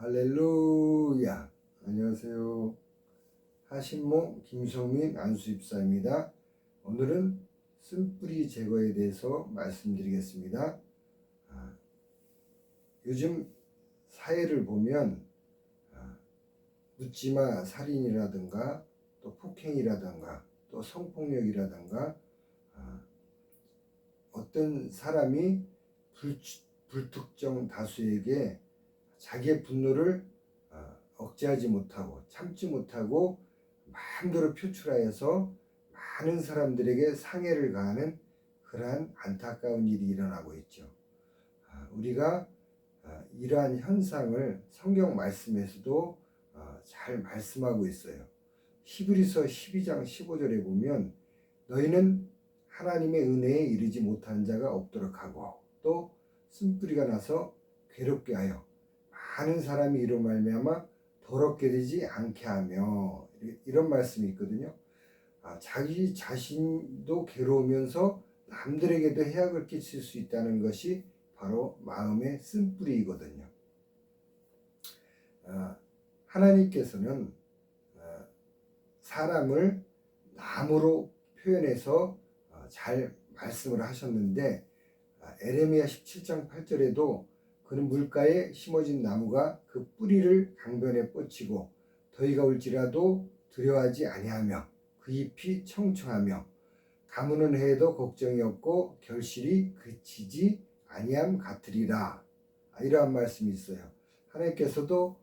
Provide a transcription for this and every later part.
할렐루야. 안녕하세요. 하신모 김성민 안수입사입니다. 오늘은 쓴뿌리 제거에 대해서 말씀드리겠습니다. 요즘 사회를 보면 묻지마 살인이라든가 또 폭행이라든가 또 성폭력이라든가 어떤 사람이 불특정 다수에게 자기의 분노를 억제하지 못하고 참지 못하고 마음대로 표출하여서 많은 사람들에게 상해를 가하는 그러한 안타까운 일이 일어나고 있죠. 우리가 이러한 현상을 성경 말씀에서도 잘 말씀하고 있어요. 히브리서 12장 15절에 보면 너희는 하나님의 은혜에 이르지 못한 자가 없도록 하고 또 쓴뿌리가 나서 괴롭게 하여 많은 사람이 이로 말미암아 더럽게 되지 않게 하며 이런 말씀이 있거든요. 자기 자신도 괴로우면서 남들에게도 해악을 끼칠 수 있다는 것이 바로 마음의 쓴뿌리이거든요. 하나님께서는 사람을 나무로 표현해서 잘 말씀을 하셨는데 에레미야 17장 8절에도 그는 물가에 심어진 나무가 그 뿌리를 강변에 뻗치고 더위가 올지라도 두려워하지 아니하며 그 잎이 청청하며 가무는 해에도 걱정이 없고 결실이 그치지 아니함 같으리라. 이러한 말씀이 있어요. 하나님께서도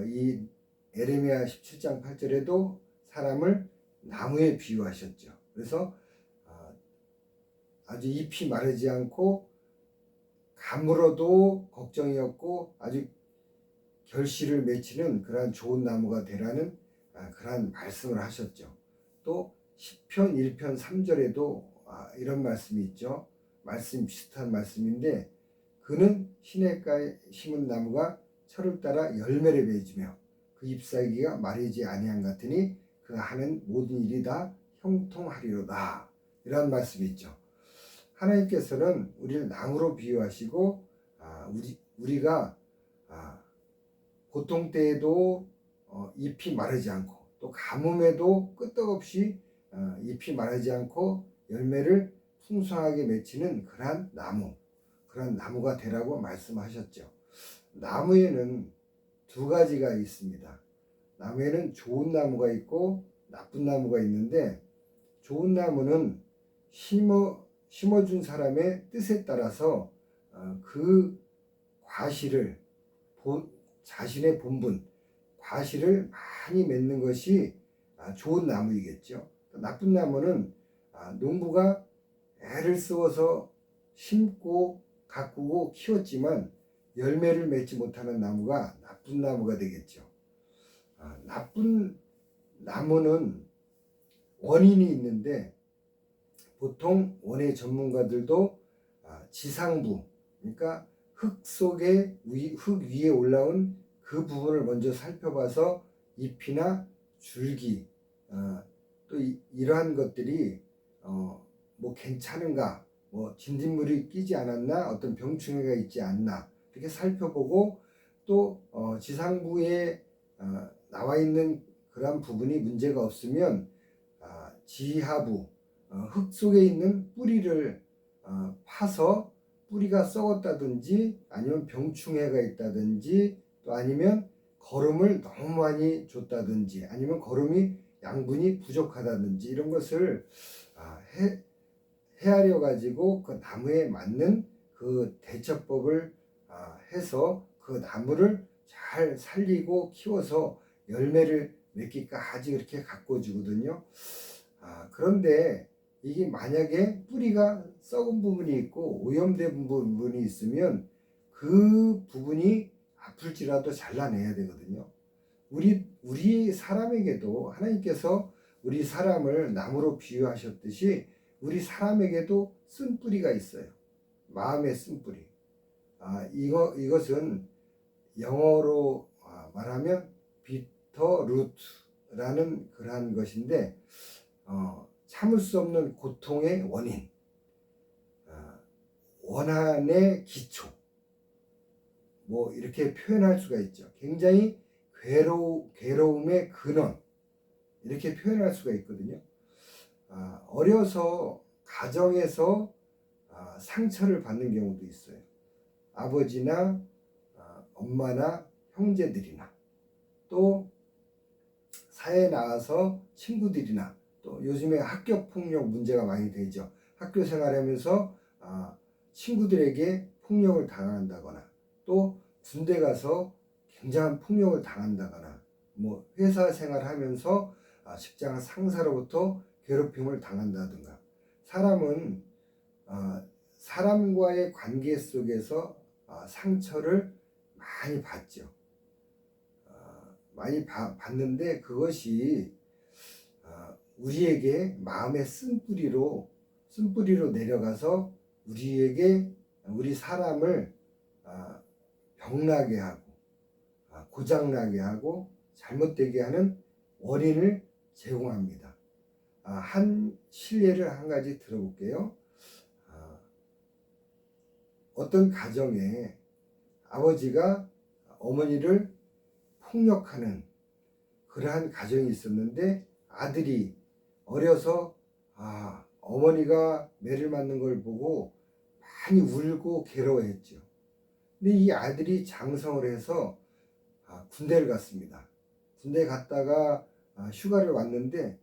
이 에레미야 17장 8절에도 사람을 나무에 비유하셨죠. 그래서 아주 잎이 마르지 않고 가물어도 걱정이 없고 아주 결실을 맺히는 그러한 좋은 나무가 되라는 그러한 말씀을 하셨죠. 또 시편 1편 3절에도 이런 말씀이 있죠. 말씀 비슷한 말씀인데 그는 시냇가에 심은 나무가 철을 따라 열매를 맺으며 그 잎사귀가 마르지 아니한 같으니 그가 하는 모든 일이 다 형통하리로다. 이런 말씀이 있죠. 하나님께서는 우리를 나무로 비유하시고 우리가 고통 때에도 잎이 마르지 않고 또 가뭄에도 끄떡없이 잎이 마르지 않고 열매를 풍성하게 맺히는 그러한 나무가 되라고 말씀하셨죠. 나무에는 두 가지가 있습니다. 나무에는 좋은 나무가 있고 나쁜 나무가 있는데 좋은 나무는 심어준 사람의 뜻에 따라서 그 과실을 자신의 본분 과실을 많이 맺는 것이 좋은 나무이겠죠. 나쁜 나무는 농부가 애를 쓰어서 심고 가꾸고 키웠지만 열매를 맺지 못하는 나무가 나쁜 나무가 되겠죠. 나쁜 나무는 원인이 있는데 보통 원예 전문가들도 지상부, 그러니까 흙 위에 올라온 그 부분을 먼저 살펴봐서 잎이나 줄기, 또 이러한 것들이 뭐 괜찮은가, 뭐 진딧물이 끼지 않았나, 어떤 병충해가 있지 않나 이렇게 살펴보고 또 지상부에 나와 있는 그러한 부분이 문제가 없으면 지하부 흙 속에 있는 뿌리를 파서 뿌리가 썩었다든지 아니면 병충해가 있다든지 또 아니면 거름을 너무 많이 줬다든지 아니면 거름이 양분이 부족하다든지 이런 것을 헤아려 가지고 그 나무에 맞는 그 대처법을 해서 그 나무를 잘 살리고 키워서 열매를 맺기까지 그렇게 가꿔주거든요. 그런데 이게 만약에 뿌리가 썩은 부분이 있고 오염된 부분이 있으면 그 부분이 아플지라도 잘라내야 되거든요. 우리 사람에게도 하나님께서 우리 사람을 나무로 비유하셨듯이 우리 사람에게도 쓴뿌리가 있어요. 마음의 쓴뿌리. 이것은 영어로 말하면 bitter root라는 그러한 것인데 참을 수 없는 고통의 원인, 원한의 기초, 뭐 이렇게 표현할 수가 있죠. 굉장히 괴로움의 근원 이렇게 표현할 수가 있거든요. 어려서 가정에서 상처를 받는 경우도 있어요. 아버지나 엄마나 형제들이나 또 사회에 나가서 친구들이나 또 요즘에 학교 폭력 문제가 많이 되죠. 학교 생활하면서 친구들에게 폭력을 당한다거나 또 군대 가서 굉장한 폭력을 당한다거나 뭐 회사 생활하면서 직장 상사로부터 괴롭힘을 당한다든가 사람은 사람과의 관계 속에서 상처를 많이 받죠. 많이 받는데 그것이 우리에게 마음의 쓴뿌리로 내려가서 우리 사람을 병나게 하고 고장나게 하고 잘못되게 하는 원인을 제공합니다. 한 실례를 한 가지 들어볼게요. 어떤 가정에 아버지가 어머니를 폭력하는 그러한 가정이 있었는데 아들이 어려서 어머니가 매를 맞는 걸 보고 많이 울고 괴로워했죠. 근데 이 아들이 장성을 해서 군대를 갔습니다. 군대 갔다가 휴가를 왔는데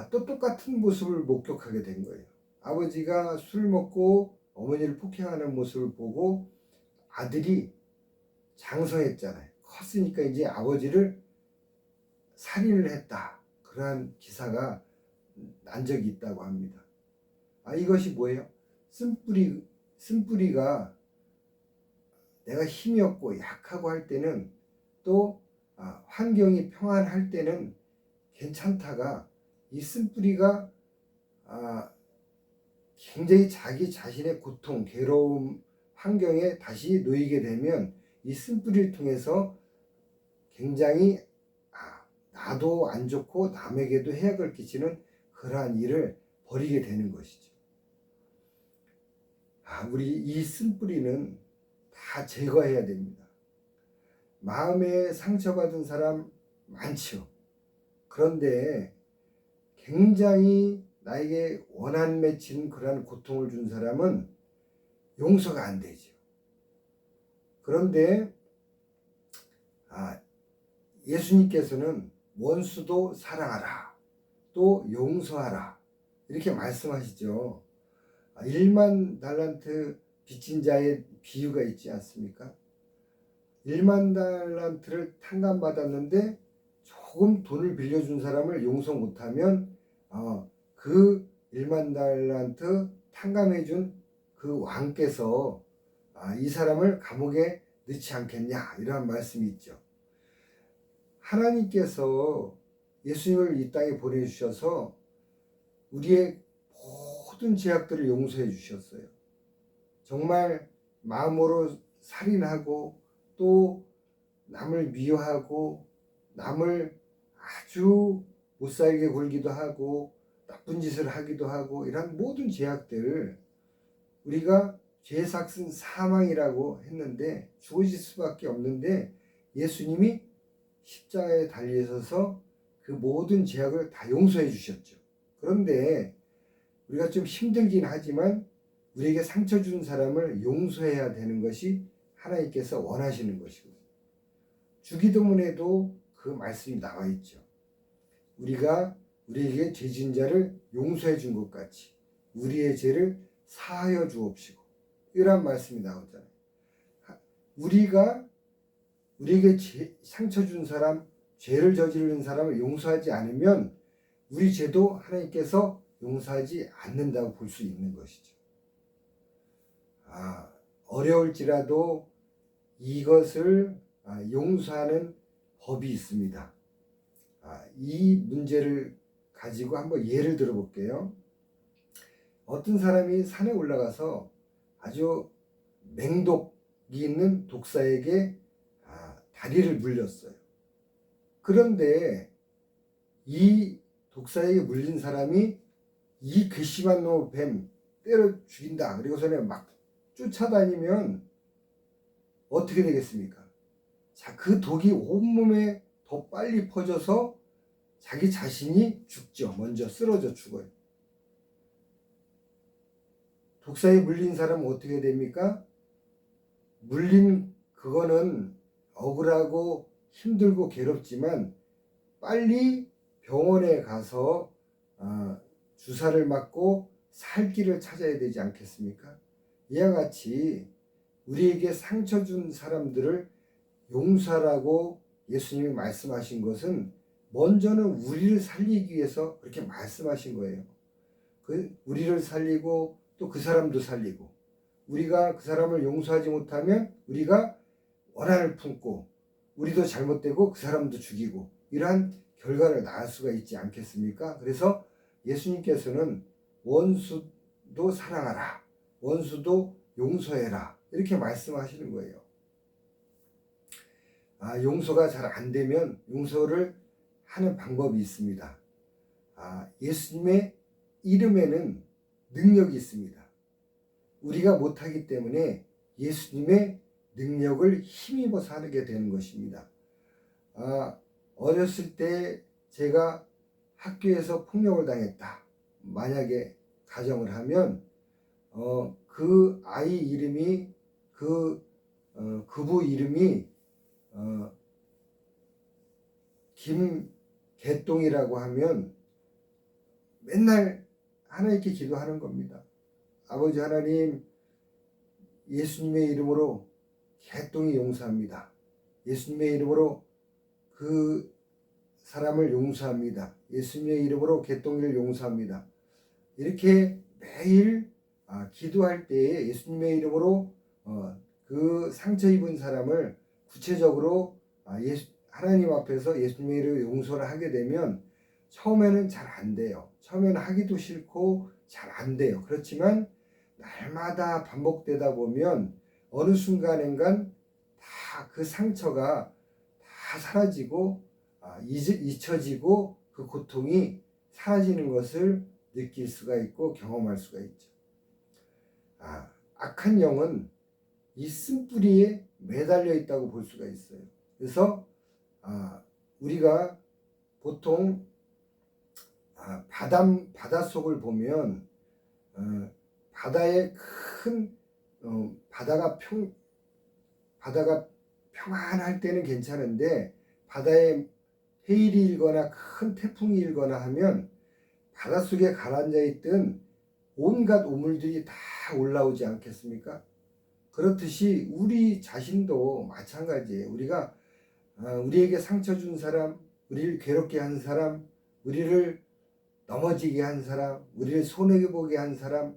또 똑같은 모습을 목격하게 된 거예요. 아버지가 술 먹고 어머니를 폭행하는 모습을 보고 아들이 장성했잖아요. 컸으니까 이제 아버지를 살인을 했다. 그러한 기사가 난 적이 있다고 합니다. 이것이 뭐예요? 쓴뿌리가 내가 힘이 없고 약하고 할 때는 또 환경이 평안할 때는 괜찮다가 이 쓴뿌리가 굉장히 자기 자신의 고통, 괴로움, 환경에 다시 놓이게 되면 이 쓴뿌리를 통해서 굉장히 나도 안 좋고 남에게도 해악을 끼치는 그러한 일을 벌이게 되는 것이죠. 우리 이 쓴뿌리는 다 제거해야 됩니다. 마음에 상처받은 사람 많죠. 그런데 굉장히 나에게 원한 맺힌 그러한 고통을 준 사람은 용서가 안 되죠. 그런데 예수님께서는 원수도 사랑하라, 또 용서하라 이렇게 말씀하시죠. 1만 달란트 빚진 자의 비유가 있지 않습니까? 1만 달란트를 탕감받았는데 조금 돈을 빌려준 사람을 용서 못하면 그 1만 달란트 탕감해준 그 왕께서 이 사람을 감옥에 넣지 않겠냐 이러한 말씀이 있죠. 하나님께서 예수님을 이 땅에 보내주셔서 우리의 모든 죄악들을 용서해 주셨어요. 정말 마음으로 살인하고 또 남을 미워하고 남을 아주 못살게 굴기도 하고 나쁜 짓을 하기도 하고 이런 모든 죄악들을 우리가 죄 삭은 사망이라고 했는데 죽어질 수밖에 없는데 예수님이 십자가에 달리셔서 그 모든 죄악을 다 용서해 주셨죠. 그런데 우리가 좀 힘들긴 하지만 우리에게 상처 준 사람을 용서해야 되는 것이 하나님께서 원하시는 것이거든요. 주기도문에도 그 말씀이 나와 있죠. 우리가 우리에게 죄 지은 자를 용서해 준 것 같이 우리의 죄를 사하여 주옵시고 이런 말씀이 나오잖아요. 우리에게 상처 준 사람, 죄를 저지른 사람을 용서하지 않으면 우리 죄도 하나님께서 용서하지 않는다고 볼 수 있는 것이죠. 어려울지라도 이것을 용서하는 법이 있습니다. 이 문제를 가지고 한번 예를 들어 볼게요. 어떤 사람이 산에 올라가서 아주 맹독이 있는 독사에게 다리를 물렸어요. 그런데 이 독사에게 물린 사람이 이 괘씸한 놈의 뱀 때려 죽인다. 그리고서는 막 쫓아다니면 어떻게 되겠습니까? 자, 그 독이 온몸에 더 빨리 퍼져서 자기 자신이 죽죠. 먼저 쓰러져 죽어요. 독사에 물린 사람은 어떻게 됩니까? 물린 그거는 억울하고 힘들고 괴롭지만 빨리 병원에 가서 주사를 맞고 살 길을 찾아야 되지 않겠습니까? 이와 같이 우리에게 상처 준 사람들을 용서하라고 예수님이 말씀하신 것은 먼저는 우리를 살리기 위해서 그렇게 말씀하신 거예요. 우리를 살리고 또 그 사람도 살리고, 우리가 그 사람을 용서하지 못하면 우리가 원한을 품고 우리도 잘못되고 그 사람도 죽이고 이러한 결과를 낳을 수가 있지 않겠습니까? 그래서 예수님께서는 원수도 사랑하라, 원수도 용서해라 이렇게 말씀하시는 거예요. 용서가 잘 안 되면 용서를 하는 방법이 있습니다. 예수님의 이름에는 능력이 있습니다. 우리가 못하기 때문에 예수님의 능력을 힘입어서 하게 되는 것입니다. 어렸을 때 제가 학교에서 폭력을 당했다. 만약에 가정을 하면 그 아이 이름이 그부 이름이 김개똥이라고 하면 맨날 하나님께 기도하는 겁니다. 아버지 하나님, 예수님의 이름으로 개똥이 용서합니다. 예수님의 이름으로 그 사람을 용서합니다. 예수님의 이름으로 개똥이를 용서합니다. 이렇게 매일 기도할 때에 예수님의 이름으로 그 상처 입은 사람을 구체적으로 하나님 앞에서 예수님의 이름으로 용서를 하게 되면 처음에는 잘 안 돼요. 처음에는 하기도 싫고 잘 안 돼요. 그렇지만 날마다 반복되다 보면 어느 순간엔간 다 그 상처가 다 사라지고 잊혀지고 그 고통이 사라지는 것을 느낄 수가 있고 경험할 수가 있죠. 악한 영은 이 쓴뿌리에 매달려 있다고 볼 수가 있어요. 그래서 우리가 보통 바닷속을 보면 바다에 큰 바다가 평안할 때는 괜찮은데 바다에 해일이 일거나 큰 태풍이 일거나 하면 바닷속에 가라앉아 있던 온갖 우물들이 다 올라오지 않겠습니까? 그렇듯이 우리 자신도 마찬가지예요. 우리가 우리에게 상처 준 사람, 우리를 괴롭게 한 사람, 우리를 넘어지게 한 사람, 우리를 손해보게 한 사람,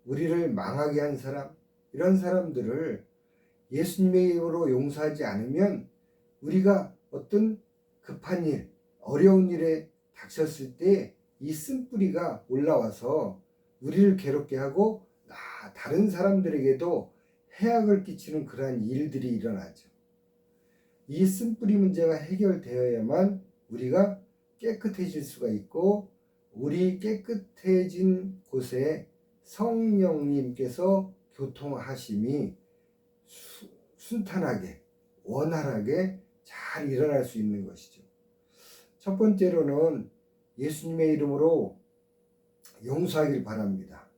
우리를 망하게 한 사람, 이런 사람들을 예수님의 이름으로 용서하지 않으면 우리가 어떤 급한 일, 어려운 일에 닥쳤을 때 이 쓴뿌리가 올라와서 우리를 괴롭게 하고 다른 사람들에게도 해악을 끼치는 그러한 일들이 일어나죠. 이 쓴뿌리 문제가 해결되어야만 우리가 깨끗해질 수가 있고, 우리 깨끗해진 곳에 성령님께서 교통하심이 순탄하게 원활하게 잘 일어날 수 있는 것이죠. 첫 번째로는 예수님의 이름으로 용서하길 바랍니다.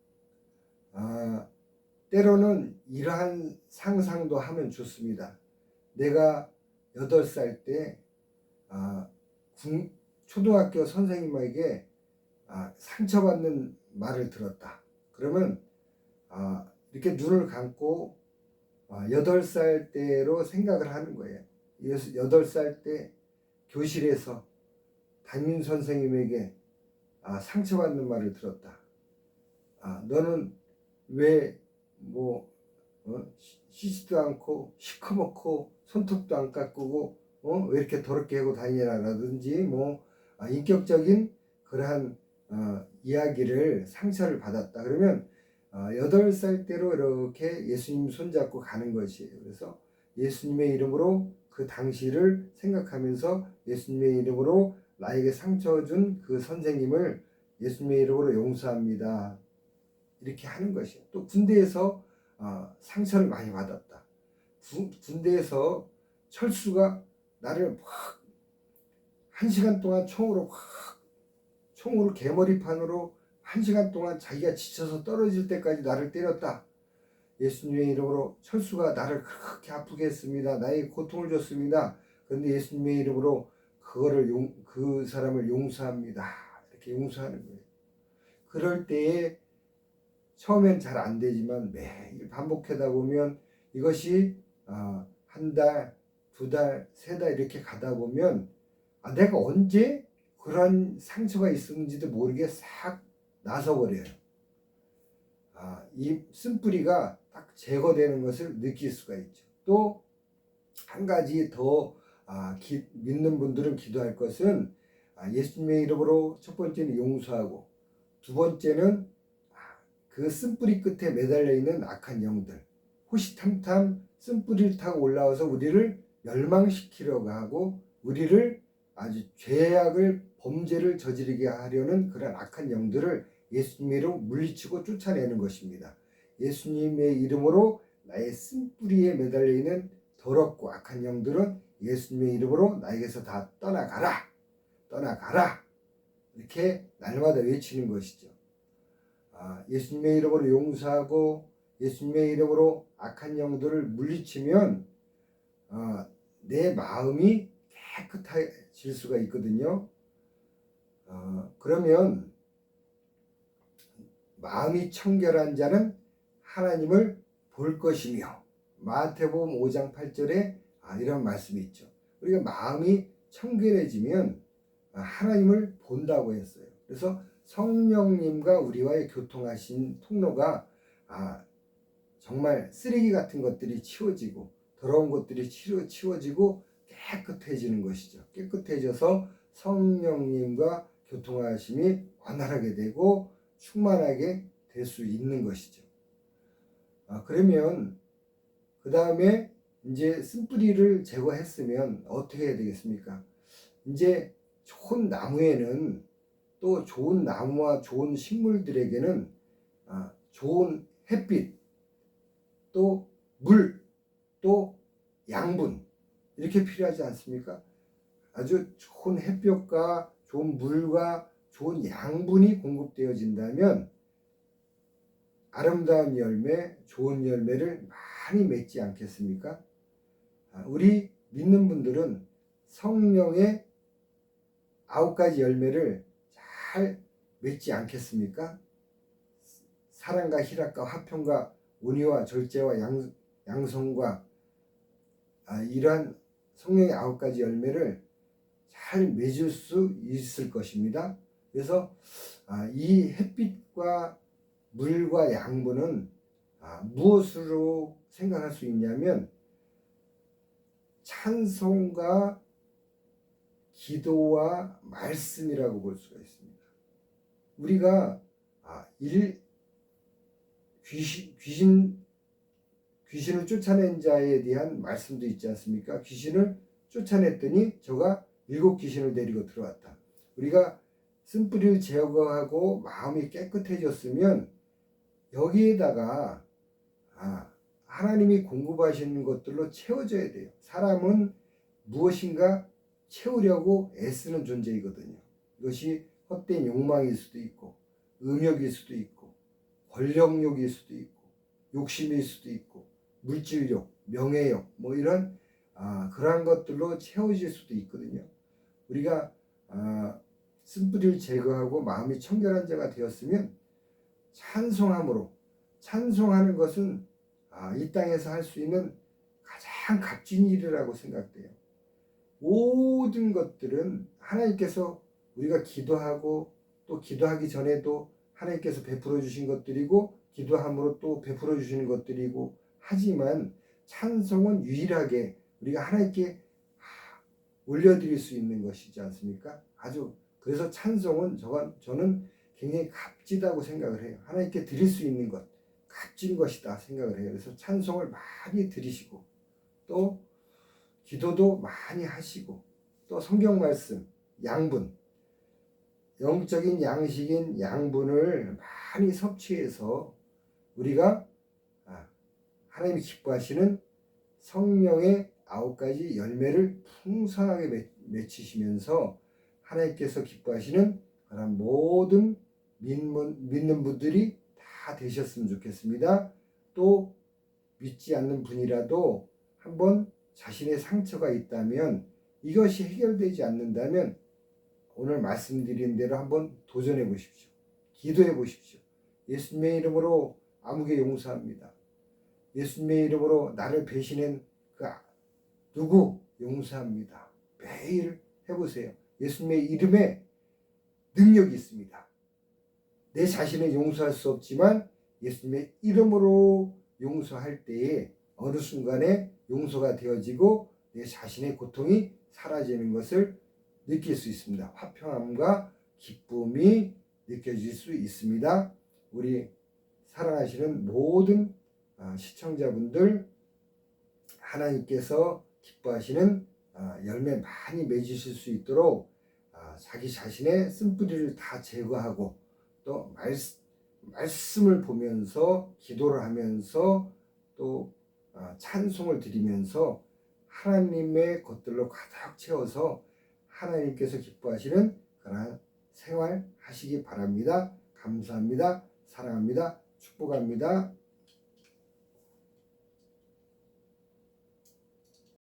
때로는 이러한 상상도 하면 좋습니다. 내가 8살 때 초등학교 선생님에게 상처받는 말을 들었다. 그러면 이렇게 눈을 감고 8살 때로 생각을 하는 거예요. 8살 때 교실에서 담임 선생님에게 상처받는 말을 들었다. 너는 왜 씻지도 않고 시커멓고 손톱도 안 깎고 왜 이렇게 더럽게 하고 다니냐라든지 인격적인 그러한 이야기를 상처를 받았다. 그러면 8살 때로 이렇게 예수님 손잡고 가는 것이에요. 그래서 예수님의 이름으로 그 당시를 생각하면서 예수님의 이름으로 나에게 상처 준 그 선생님을 예수님의 이름으로 용서합니다. 이렇게 하는 것이에요. 또 군대에서 상처를 많이 받았다. 군대에서 철수가 나를 확 1시간 동안 총으로 개머리판으로 1시간 동안 자기가 지쳐서 떨어질 때까지 나를 때렸다. 예수님의 이름으로 철수가 나를 그렇게 아프게 했습니다. 나에게 고통을 줬습니다. 그런데 예수님의 이름으로 그 사람을 용서합니다. 이렇게 용서하는 거예요. 그럴 때에 처음엔 잘 안 되지만 매일 반복하다 보면 이것이 한 달, 두 달, 세 달 이렇게 가다 보면 내가 언제 그런 상처가 있었는지도 모르게 싹 나서버려요. 이 쓴뿌리가 딱 제거되는 것을 느낄 수가 있죠. 또 한 가지 더 믿는 분들은 기도할 것은 예수님의 이름으로 첫 번째는 용서하고, 두 번째는 그 쓴뿌리 끝에 매달려 있는 악한 영들, 호시탐탐 쓴뿌리를 타고 올라와서 우리를 멸망시키려고 하고 우리를 아주 범죄를 저지르게 하려는 그런 악한 영들을 예수님의 이름으로 물리치고 쫓아내는 것입니다. 예수님의 이름으로 나의 쓴뿌리에 매달려 있는 더럽고 악한 영들은 예수님의 이름으로 나에게서 다 떠나가라, 떠나가라, 이렇게 날마다 외치는 것이죠. 예수님의 이름으로 용서하고 예수님의 이름으로 악한 영들을 물리치면 내 마음이 깨끗해질 수가 있거든요. 그러면 마음이 청결한 자는 하나님을 볼 것이며, 마태복음 5장 8절에 이런 말씀이 있죠. 우리가 마음이 청결해지면 하나님을 본다고 했어요. 그래서 성령님과 우리와의 교통하신 통로가 정말 쓰레기 같은 것들이 치워지고 더러운 것들이 치워지고 깨끗해지는 것이죠. 깨끗해져서 성령님과 교통하심이 원활하게 되고 충만하게 될 수 있는 것이죠. 그러면 그 다음에 이제 쓴뿌리를 제거했으면 어떻게 해야 되겠습니까? 이제 좋은 나무에는, 또 좋은 나무와 좋은 식물들에게는 좋은 햇빛, 또 물, 또 양분, 이렇게 필요하지 않습니까? 아주 좋은 햇볕과 좋은 물과 좋은 양분이 공급되어진다면 아름다운 열매, 좋은 열매를 많이 맺지 않겠습니까? 우리 믿는 분들은 성령의 9가지 열매를 잘 맺지 않겠습니까? 사랑과 희락과 화평과 온유와 절제와 양성과 이러한 성령의 9가지 열매를 잘 맺을 수 있을 것입니다. 그래서 이 햇빛과 물과 양분은 무엇으로 생각할 수 있냐면 찬송과 기도와 말씀이라고 볼 수가 있습니다. 우리가 귀신을 쫓아낸 자에 대한 말씀도 있지 않습니까? 귀신을 쫓아냈더니 저가 7귀신을 데리고 들어왔다. 우리가 쓴뿌리를 제거하고 마음이 깨끗해졌으면 여기에다가 하나님이 공급하시는 것들로 채워져야 돼요. 사람은 무엇인가 채우려고 애쓰는 존재이거든요. 이것이 헛된 욕망일 수도 있고, 음욕일 수도 있고, 권력욕일 수도 있고, 욕심일 수도 있고, 물질욕, 명예욕, 이런 그러한 것들로 채워질 수도 있거든요. 우리가 쓴뿌리를 제거하고 마음이 청결한 자가 되었으면 찬송함으로, 찬송하는 것은 이 땅에서 할 수 있는 가장 값진 일이라고 생각돼요. 모든 것들은 하나님께서 우리가 기도하고 또 기도하기 전에도 하나님께서 베풀어 주신 것들이고 기도함으로 또 베풀어 주시는 것들이고, 하지만 찬송은 유일하게 우리가 하나님께 올려드릴 수 있는 것이지 않습니까? 그래서 찬송은 저는 굉장히 값지다고 생각을 해요. 하나님께 드릴 수 있는 것, 값진 것이다 생각을 해요. 그래서 찬송을 많이 드리시고, 또 기도도 많이 하시고, 또 성경 말씀, 양분, 영적인 양식인 양분을 많이 섭취해서 우리가 하나님이 기뻐하시는 성령의 9가지 열매를 풍성하게 맺히시면서 하나님께서 기뻐하시는 그런 모든 믿는 분들이 다 되셨으면 좋겠습니다. 또 믿지 않는 분이라도 한번 자신의 상처가 있다면 이것이 해결되지 않는다면 오늘 말씀드린 대로 한번 도전해 보십시오. 기도해 보십시오. 예수님의 이름으로 아무개 용서합니다. 예수님의 이름으로 나를 배신한 그 누구 용서합니다. 매일 해보세요. 예수님의 이름에 능력이 있습니다. 내 자신을 용서할 수 없지만 예수님의 이름으로 용서할 때에 어느 순간에 용서가 되어지고 내 자신의 고통이 사라지는 것을 느낄 수 있습니다. 화평함과 기쁨이 느껴질 수 있습니다. 우리 사랑하시는 모든 시청자분들, 하나님께서 기뻐하시는 열매 많이 맺으실 수 있도록 자기 자신의 쓴뿌리를 다 제거하고 또 말씀을 보면서 기도를 하면서 또 찬송을 드리면서 하나님의 것들로 가득 채워서 하나님께서 기뻐하시는 그러한 생활 하시기 바랍니다. 감사합니다. 사랑합니다. 축복합니다.